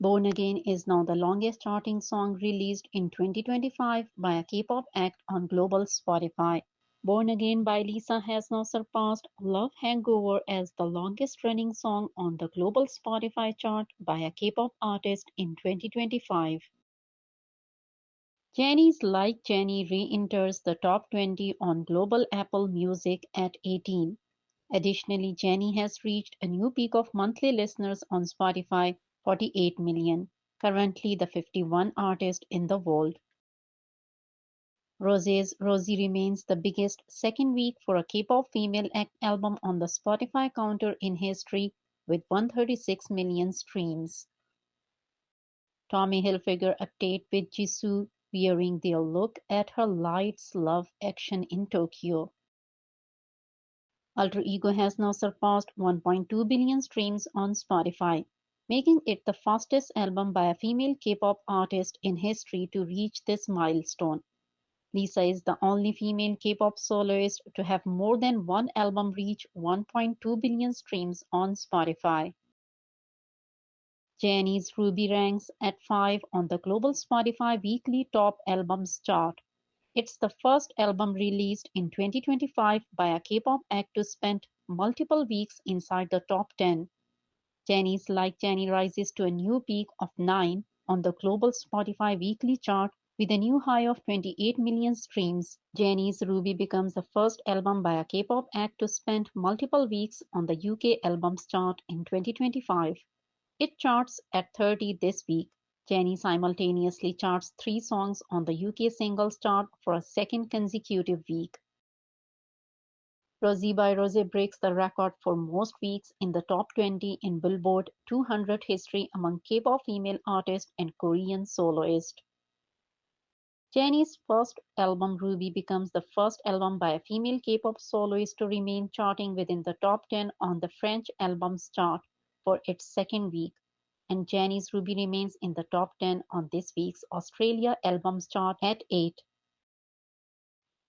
Born Again is now the longest charting song released in 2025 by a K-pop act on global Spotify. Born Again by Lisa has now surpassed Love Hangover as the longest running song on the global Spotify chart by a K-pop artist in 2025. Jennie's Like Jennie re-enters the top 20 on global Apple Music at 18. Additionally, Jennie has reached a new peak of monthly listeners on Spotify, 48 million, currently the 51 artist in the world. Rosé's Rosie remains the biggest second week for a K-pop female album on the Spotify counter in history with 136 million streams. Tommy Hilfiger update with Jisoo wearing their look at her Lights Love action in Tokyo. Alter Ego has now surpassed 1.2 billion streams on Spotify, making it the fastest album by a female K-pop artist in history to reach this milestone. Lisa is the only female K-pop soloist to have more than one album reach 1.2 billion streams on Spotify. Jennie Ruby ranks at 5 on the global Spotify weekly top albums chart. It's the first album released in 2025 by a K-pop act to spend multiple weeks inside the top 10. Jennie's Like Jennie rises to a new peak of 9 on the global Spotify weekly chart with a new high of 28 million streams. Jennie Ruby becomes the first album by a K-pop act to spend multiple weeks on the UK albums chart in 2025. It charts at 30 this week. Jennie simultaneously charts 3 songs on the UK singles chart for a second consecutive week. Rosie by Rosé breaks the record for most weeks in the top 20 in Billboard 200 history among K-pop female artists and Korean soloists. Jennie's first album Ruby becomes the first album by a female K-pop soloist to remain charting within the top 10 on the French albums chart for its second week, and Jennie's Ruby remains in the top 10 on this week's Australia albums chart at 8.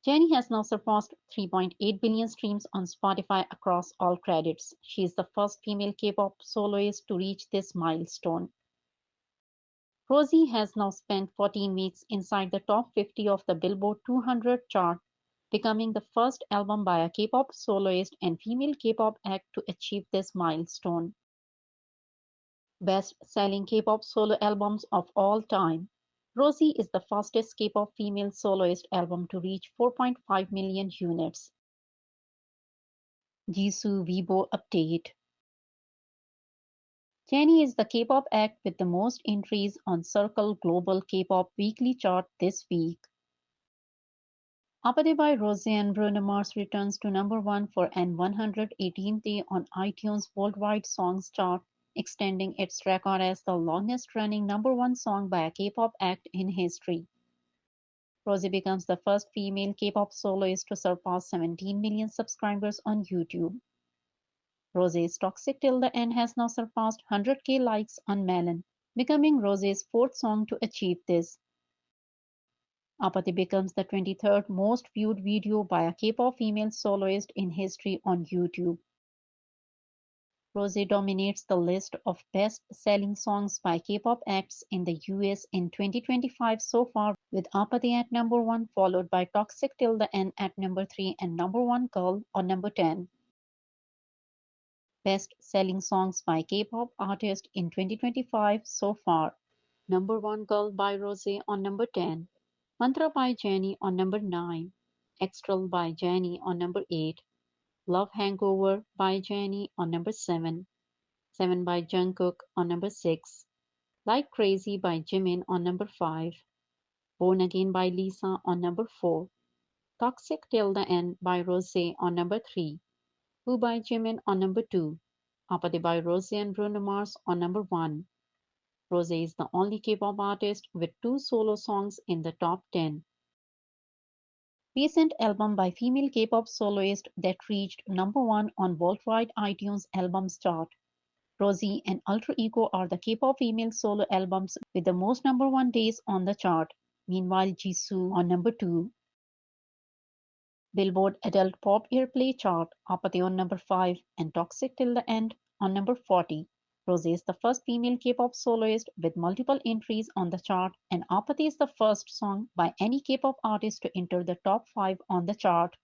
Jennie has now surpassed 3.8 billion streams on Spotify across all credits. She is the first female K-pop soloist to reach this milestone. Rosie has now spent 14 weeks inside the top 50 of the Billboard 200 chart, becoming the first album by a K-pop soloist and female K-pop act to achieve this milestone. Best-selling K-pop solo albums of all time. Rosie is the fastest K-pop female soloist album to reach 4.5 million units. Jisoo Weibo update. Jennie is the K-pop act with the most entries on Circle Global K-pop Weekly chart this week. APT by Rosé and Bruno Mars returns to number 1 for an 118th day on iTunes Worldwide Songs chart, extending its record as the longest-running number 1 song by a K-pop act in history. Rosie becomes the first female K-pop soloist to surpass 17 million subscribers on YouTube. Rosé's Toxic Till the End has now surpassed 100k likes on Melon, becoming Rosé's 4th song to achieve this. APT becomes the 23rd most viewed video by a K-pop female soloist in history on YouTube. Rosé dominates the list of best-selling songs by K-pop acts in the US in 2025 so far, with APT at number 1, followed by Toxic Till the End at number 3 and Number 1 Girl on number 10. Best-selling songs by K-pop artists in 2025 so far. Number 1 Girl by Rosé on number 10. Mantra by Jennie on number 9. Extral by Jennie on number 8. Love Hangover by Jennie on number 7. 7 by Jungkook on number 6. Like Crazy by Jimin on number 5. Born Again by Lisa on number 4. Toxic Till the End by Rosé on number 3. Who by Jimin on number 2. APT by Rosé and Bruno Mars on number 1. Rosé is the only K-pop artist with 2 solo songs in the top 10. Recent album by female K-pop soloist that reached number 1 on worldwide iTunes albums chart. Rosie and Alter Ego are the K-pop female solo albums with the most number 1 days on the chart. Meanwhile, Jisoo on number 2. Billboard Adult Pop Airplay chart, APT on number 5 and Toxic Till the End on number 40. Rosé is the first female K-pop soloist with multiple entries on the chart, and Apathy is the first song by any K-pop artist to enter the top 5 on the chart.